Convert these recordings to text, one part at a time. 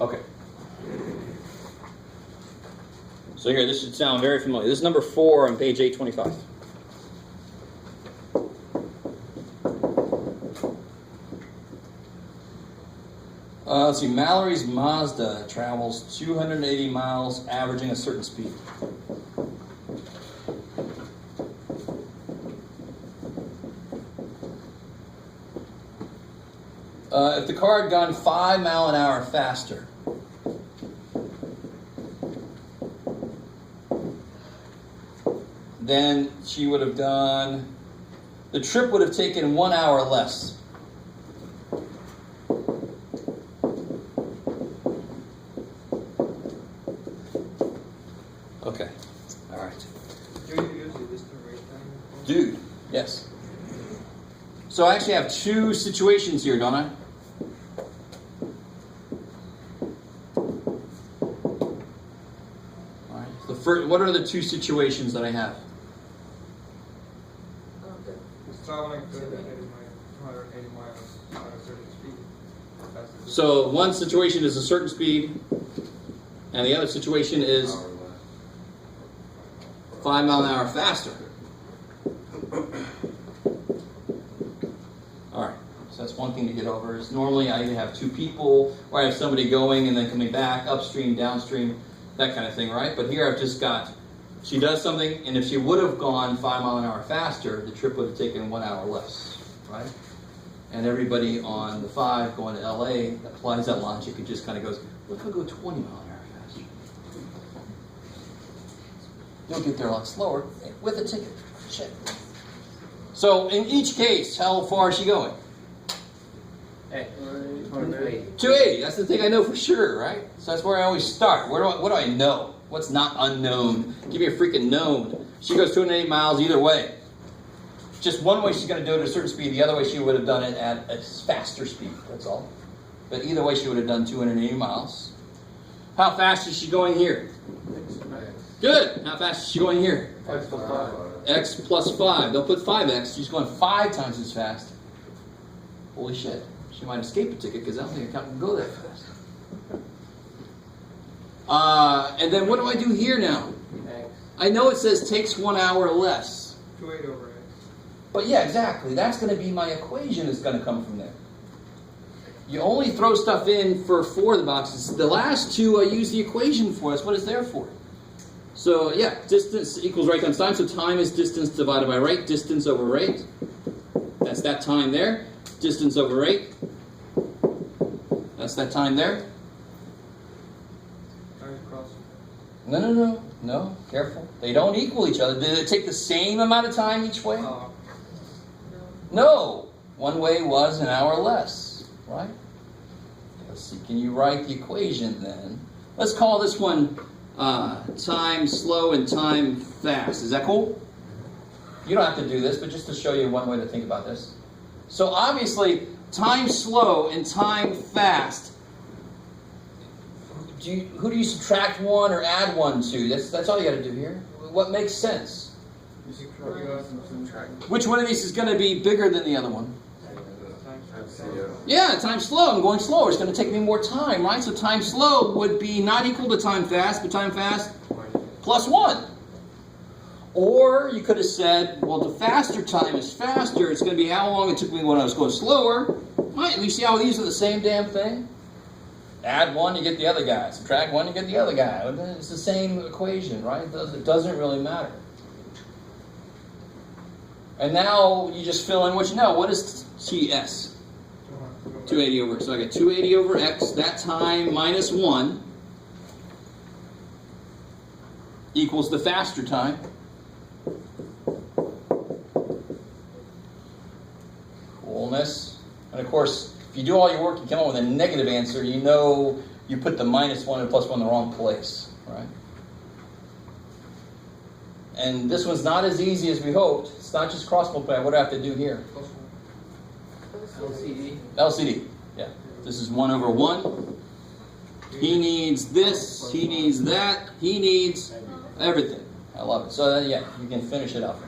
Okay. So here, this should sound very familiar. This is number 4 on page 825. Let's see, Mallory's Mazda travels 280 miles, averaging a certain speed. If the car had gone 5 miles an hour faster, then she would have done, the trip would have taken 1 hour less. Okay, all right. Do you use the distant rate time? Dude, yes. So I actually have 2 situations here, don't I? All right. The first, what are the 2 situations that I have? It's traveling 280 miles at a certain speed. So one situation is a certain speed, and the other situation is 5 miles an hour faster. All right, so that's one thing to get over. Is normally I either have 2 people, or I have somebody going and then coming back, upstream, downstream, that kind of thing, right? But here I've just got, she does something, and if she would have gone 5 miles an hour faster, the trip would have taken 1 hour less, right? And everybody on the 5 going to LA applies that logic. It just kind of goes, what if I go 20 miles an hour faster? You'll get there a lot slower with a ticket. Shit. So in each case, how far is she going? 280. That's the thing I know for sure, right? So that's where I always start. What do I know? What's not unknown? Give me a freaking known. She goes 280 miles either way. Just one way she's going to do it at a certain speed. The other way she would have done it at a faster speed. That's all. But either way she would have done 280 miles. How fast is she going here? Good. How fast is she going here? X plus 5. X plus 5. Don't put 5x. She's going 5 times as fast. Holy shit. She might escape a ticket because I don't think a cat can go that fast. And then what do I do here now? X. I know it says takes 1 hour less. 280 over X. But yeah, exactly. That's going to be my equation is going to come from there. You only throw stuff in for 4 of the boxes. The last 2 I use the equation for. That's what it's there for. So yeah, distance equals rate times time. So time is distance divided by rate. Distance over rate. That's that time there. Distance over rate. That's that time there. No. Careful. They don't equal each other. Do they take the same amount of time each way? No. One way was an hour less, right? Let's see. Can you write the equation then? Let's call this one time slow and time fast. Is that cool? You don't have to do this, but just to show you one way to think about this. So obviously, time slow and time fast. Who do you subtract 1 or add 1 to? That's all you got to do here. What makes sense? Which one of these is going to be bigger than the other one? Yeah, time slow. I'm going slower. It's going to take me more time, right? So time slow would be not equal to time fast, but time fast plus 1. Or you could have said, well, the faster time is faster. It's going to be how long it took me when I was going slower. Right? You see how these are the same damn thing? Add 1, you get the other guy. Subtract 1, you get the other guy. It's the same equation, right? It doesn't really matter. And now you just fill in what you know. What is TS? 280 over. So I get 280 over X. That time minus 1 equals the faster time. Coolness. And of course, if you do all your work, you come up with a negative answer, you know you put the minus 1 and plus 1 in the wrong place, right? And this one's not as easy as we hoped. It's not just cross multiply. What do I have to do here? LCD. Yeah. This is 1 over 1. He needs this. He needs that. He needs everything. I love it. So yeah, you can finish it up.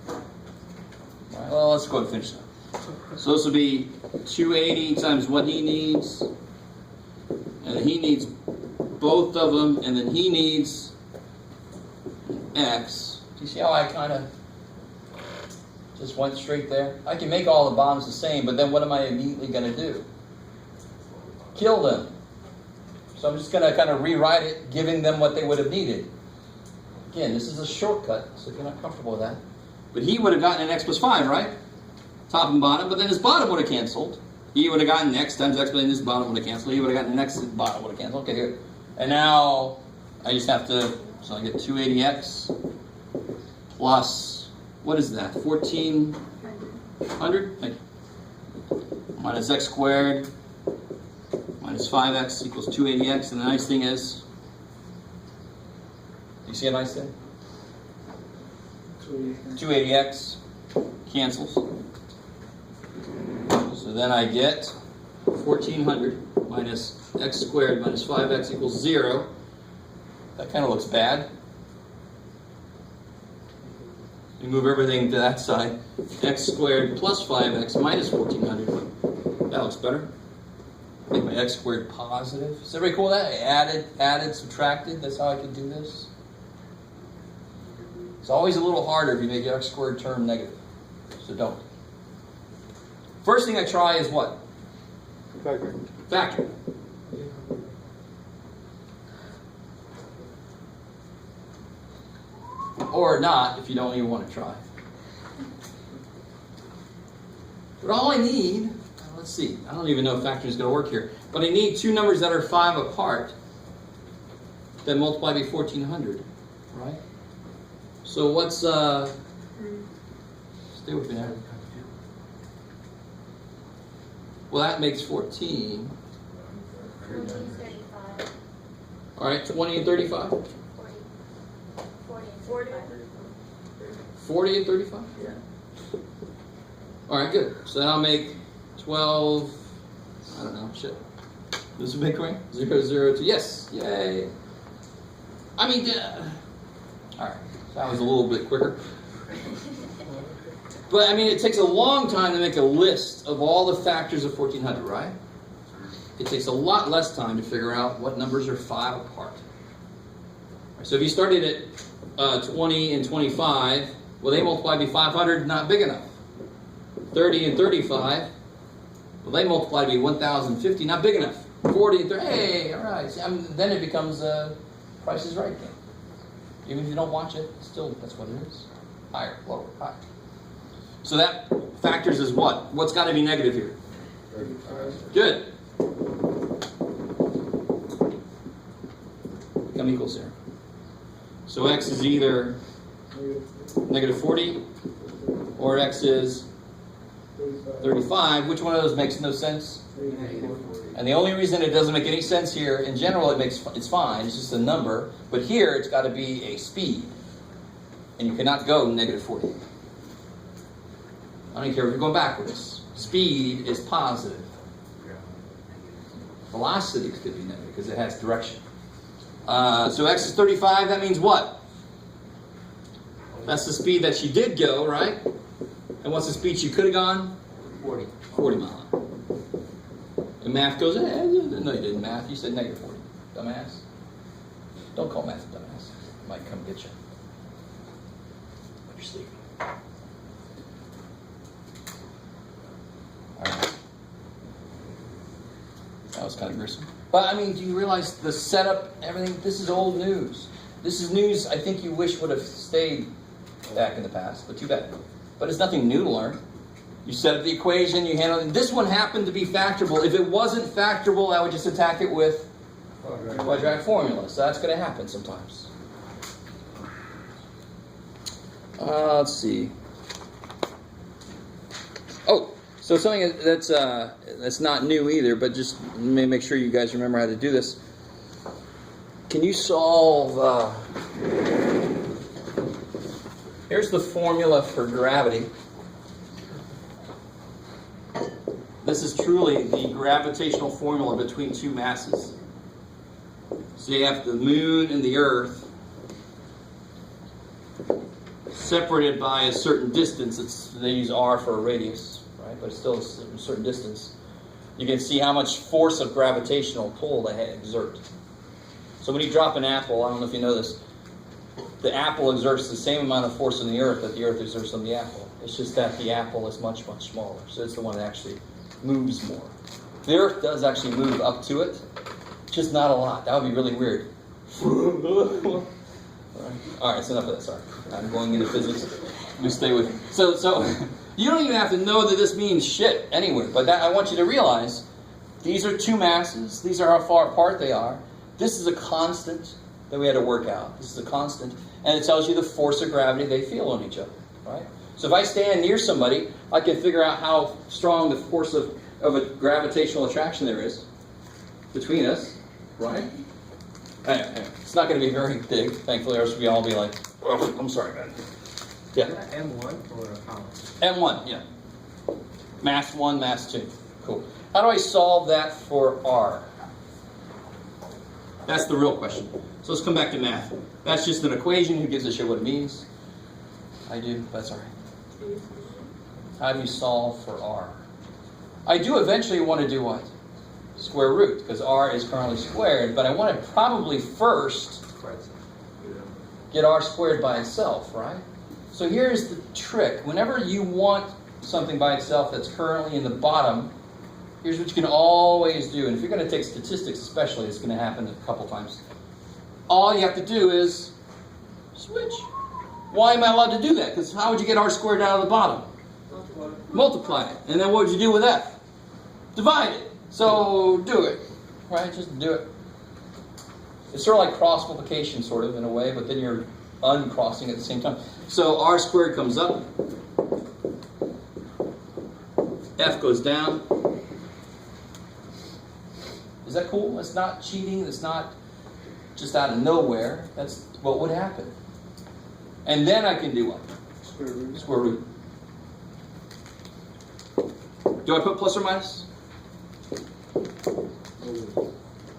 All right, well, let's go ahead and finish it up. So this will be 280 times what he needs. and then he needs both of them, and then he needs x. Do you see how I kind of just went straight there? I can make all the bottoms the same, but then what am I immediately going to do? Kill them. So I'm just going to kind of rewrite it, giving them what they would have needed. Again, this is a shortcut, so if you're not comfortable with that. But he would have gotten an x plus 5, right? Top and bottom, but then his bottom would have canceled. He would have gotten x times x, but then his bottom would have canceled. He would have gotten an x, his bottom would have canceled. Okay, here. And now I just have to, so I get 280x plus, what is that? 1400? Minus x squared minus 5x equals 280x. And the nice thing is, do you see a nice thing? 280x cancels. So then I get 1400 minus x squared minus 5x equals 0. That kind of looks bad. You move everything to that side. X squared plus 5x minus 1400. That looks better. Make my x squared positive. Is everybody cool with that? I added, subtracted. That's how I can do this. It's always a little harder if you make your x squared term negative. So don't. First thing I try is what? Factor. Or not, if you don't even want to try. But all I need, let's see, I don't even know if factoring is going to work here, but I need two numbers that are 5 apart that multiply by 1400, right? So what's, stay with me now. Well, that makes 14. 20 and 35. All right, 20 and 35? 40. 40 and 40 and 35? Yeah. All right, good. So then I'll make 12, I don't know, shit. This is Bitcoin? 0, 0, 2. Yes, yay. I mean, all right, so that was a little bit quicker. But, I mean, it takes a long time to make a list of all the factors of 1400, right? It takes a lot less time to figure out what numbers are 5 apart. So if you started at 20 and 25, well, they multiply by 500, not big enough. 30 and 35, well, they multiply by 1050, not big enough. 40 and 30, hey, all right. See, then it becomes Price is Right game. Even if you don't watch it, still, that's what it is. Higher, lower, higher. So that factors is what? What's got to be negative here? 35. Good. Become equals here. So x is either negative 40 or x is 35. Which one of those makes no sense? And the only reason it doesn't make any sense here, in general, it's fine. It's just a number. But here, it's got to be a speed. And you cannot go negative 40. I don't care if you're going backwards. Speed is positive. Velocity could be negative because it has direction. So x is 35. That means what? That's the speed that she did go, right? And what's the speed she could have gone? 40 miles an hour. And math goes, no, you didn't math. You said negative 40. Dumbass. Don't call math a dumbass. It might come get you. When you're sleeping. Alright. That was kind of gruesome. But, I mean, do you realize the setup, everything? This is old news. This is news I think you wish would have stayed back in the past, but too bad. But it's nothing new to learn. You set up the equation, you handle it. This one happened to be factorable. If it wasn't factorable, I would just attack it with quadratic formula. So that's going to happen sometimes. Let's see. Oh, so something that's not new either, but just make sure you guys remember how to do this. Can you solve... here's the formula for gravity. This is truly the gravitational formula between two masses. So you have the moon and the earth separated by a certain distance. They use r for a radius, right? But it's still a certain distance. You can see how much force of gravitational pull they exert. So when you drop an apple, I don't know if you know this, the apple exerts the same amount of force on the earth that the earth exerts on the apple. It's just that the apple is much, much smaller. So it's the one that actually moves more. The earth does actually move up to it, just not a lot. That would be really weird. All right, so enough of that. Sorry, I'm going into physics. You stay with me. So you don't even have to know that this means shit anywhere. But I want you to realize these are two masses. These are how far apart they are. This is a constant that we had to work out. This is a constant, and it tells you the force of gravity they feel on each other. Right. So if I stand near somebody, I can figure out how strong the force of a gravitational attraction there is between us. Right. Anyway, it's not going to be very big, thankfully, or else we'd all be like, oh, I'm sorry, man. Yeah. M1 or how? M1, yeah. Mass 1, mass 2. Cool. How do I solve that for R? That's the real question. So let's come back to math. That's just an equation. Who gives a shit what it means? I do. That's all right. How do you solve for R? I do eventually want to do what? Square root, because R is currently squared, but I want to probably first get R squared by itself, right? So here's the trick. Whenever you want something by itself that's currently in the bottom, here's what you can always do. And if you're going to take statistics especially, it's going to happen a couple times. All you have to do is switch. Why am I allowed to do that? Because how would you get R squared out of the bottom? Multiply it. And then what would you do with F? Divide it. So do it. Right? Just do it. It's sort of like cross multiplication, sort of, in a way, but then you're uncrossing at the same time. So R squared comes up. F goes down. Is that cool? That's not cheating. That's not just out of nowhere. That's what would happen. And then I can do what? Square root. Square root. Do I put plus or minus?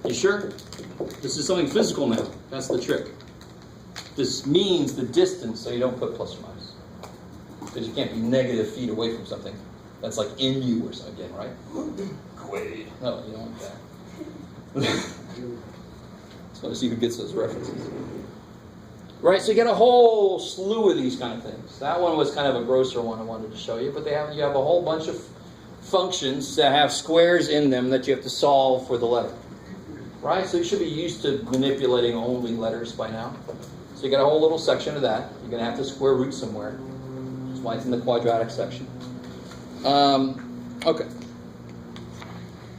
You sure? This is something physical now. That's the trick. This means the distance, so you don't put plus or minus. Because you can't be negative feet away from something that's like in you or something again, right? Quaid. No, you don't want that. So let's see who gets those references. Right, so you get a whole slew of these kind of things. That one was kind of a grosser one I wanted to show you, but you have a whole bunch of functions that have squares in them that you have to solve for the letter. Right, so you should be used to manipulating only letters by now. So you got a whole little section of that. You're going to have to square root somewhere. That's why it's in the quadratic section. Okay.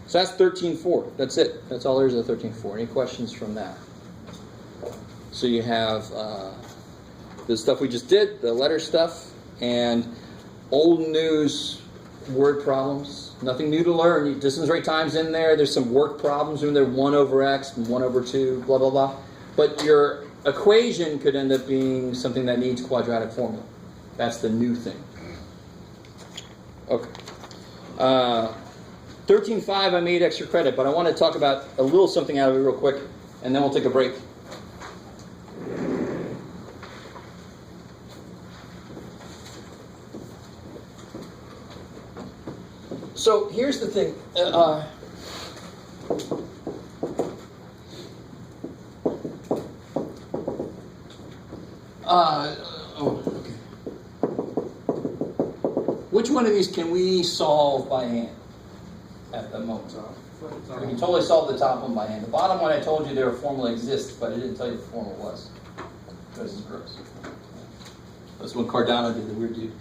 So that's 13.4. That's it. That's all there is of 13.4. Any questions from that? So you have the stuff we just did, the letter stuff, and old news word problems. Nothing new to learn. Distance, rate, times in there. There's some work problems in there, 1 over x and 1 over 2, blah, blah, blah. But your equation could end up being something that needs quadratic formula. That's the new thing. Okay. 13.5 I made extra credit, but I want to talk about a little something out of it real quick, and then we'll take a break. So here's the thing. Okay. Which one of these can we solve by hand at the moment? We can totally solve the top one by hand. The bottom one, I told you their formula exists, but I didn't tell you what the formula was. Because it's gross. That's what Cardano did, the weird dude.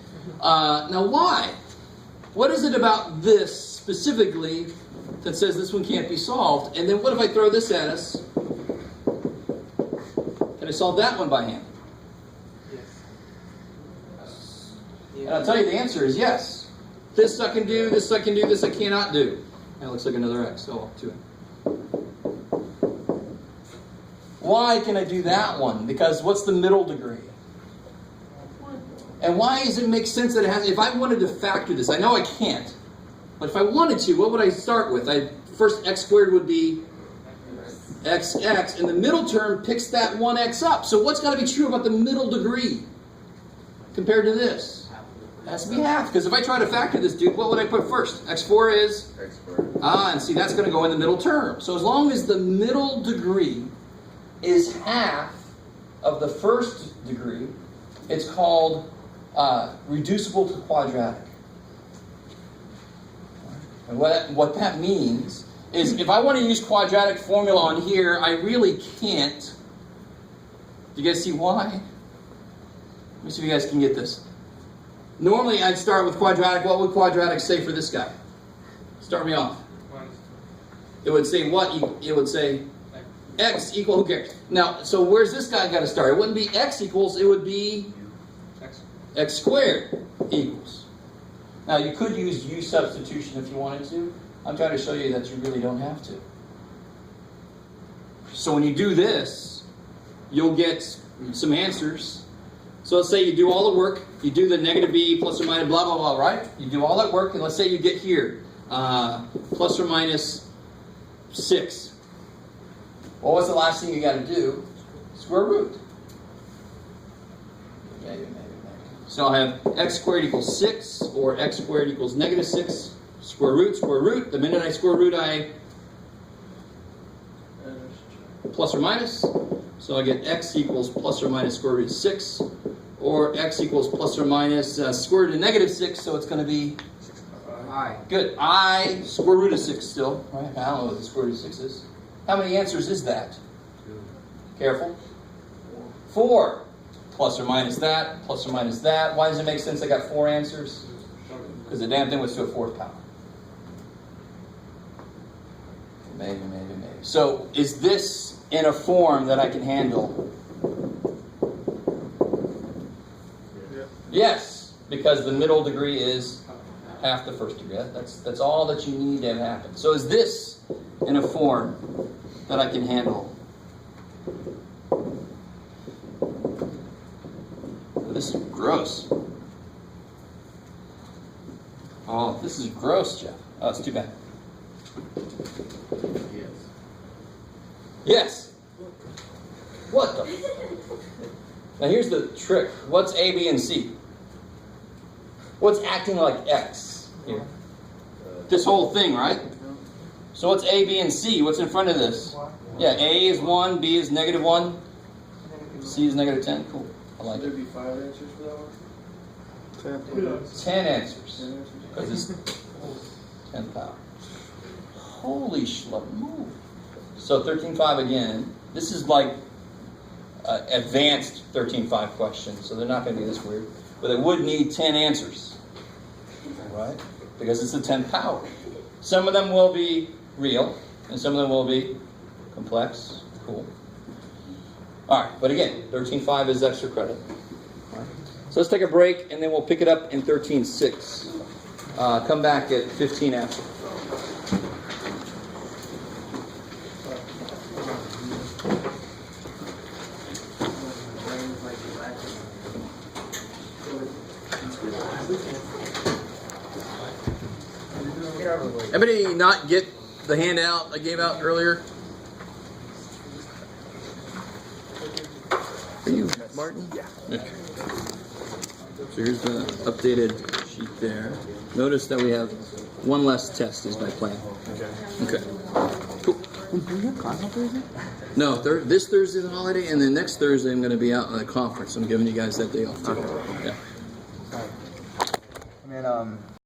Now why? What is it about this specifically that says this one can't be solved? And then what if I throw this at us? Can I solve that one by hand? Yes. And I'll tell you the answer is yes. This I can do, this I can do, this I cannot do. That looks like another x. Oh, 2. Why can I do that one? Because what's the middle degree? And why does it make sense that it has, if I wanted to factor this, I know I can't, but if I wanted to, what would I start with? First x squared would be xx, and the middle term picks that 1x up. So what's got to be true about the middle degree compared to this? It has to be half, because if I try to factor this dude, what would I put first? x4 is? X squared. And see, that's going to go in the middle term. So as long as the middle degree is half of the first degree, it's called reducible to quadratic. And what that means is if I want to use quadratic formula on here, I really can't. Do you guys see why? Let me see if you guys can get this. Normally I'd start with quadratic. What would quadratic say for this guy? Start me off. It would say what? It would say x equal, who cares? Now, so where's this guy got to start? It wouldn't be x equals, it would be x squared equals. Now, you could use u substitution if you wanted to. I'm trying to show you that you really don't have to. So when you do this, you'll get some answers. So let's say you do all the work, you do the negative b plus or minus blah, blah, blah, right? You do all that work, and let's say you get here, plus or minus 6. Well, what's the last thing you got to do? Square root. Maybe. So I have x squared equals 6, or x squared equals negative 6. Square root. The minute I square root, I plus or minus. So I get x equals plus or minus square root of 6, or x equals plus or minus square root of negative 6, so it's going to be I. good. I square root of 6 still, right? I don't know what the square root of 6 is. How many answers is that? 2. Careful. 4. Plus or minus that, plus or minus that. Why does it make sense I got 4 answers? Because the damn thing was to a 4th power. Maybe. So, is this in a form that I can handle? Yes, because the middle degree is half the first degree. That's all that you need to have happen. So is this in a form that I can handle? This is gross. Oh, this is gross, Jeff. Oh, it's too bad. Yes. Yes. What the? Now here's the trick. What's A, B, and C? What's acting like X here? This whole thing, right? So what's A, B, and C? What's in front of this? Yeah, A is 1, B is negative 1, C is negative 10. Cool. I like Would it. there be 5 answers for that one? 10 answers. Because it's 10th power. Holy schlep. Move. So 13.5 again. This is like advanced 13.5 questions, so they're not going to be this weird. But it would need 10 answers. Right? Because it's the 10th power. Some of them will be real, and some of them will be complex. Cool. Alright, but again, 13.5 is extra credit. Right. So let's take a break, and then we'll pick it up in 13.6. Come back at 15 after. Everybody not get the handout I gave out earlier? Are you Martin? Yeah. Okay. So here's the updated sheet there. Notice that we have one less test is my plan. Okay. Cool. Do you have class on Thursday? No, this Thursday is a holiday, and then next Thursday I'm going to be out on a conference. I'm giving you guys that day off too. Okay. Yeah. I mean,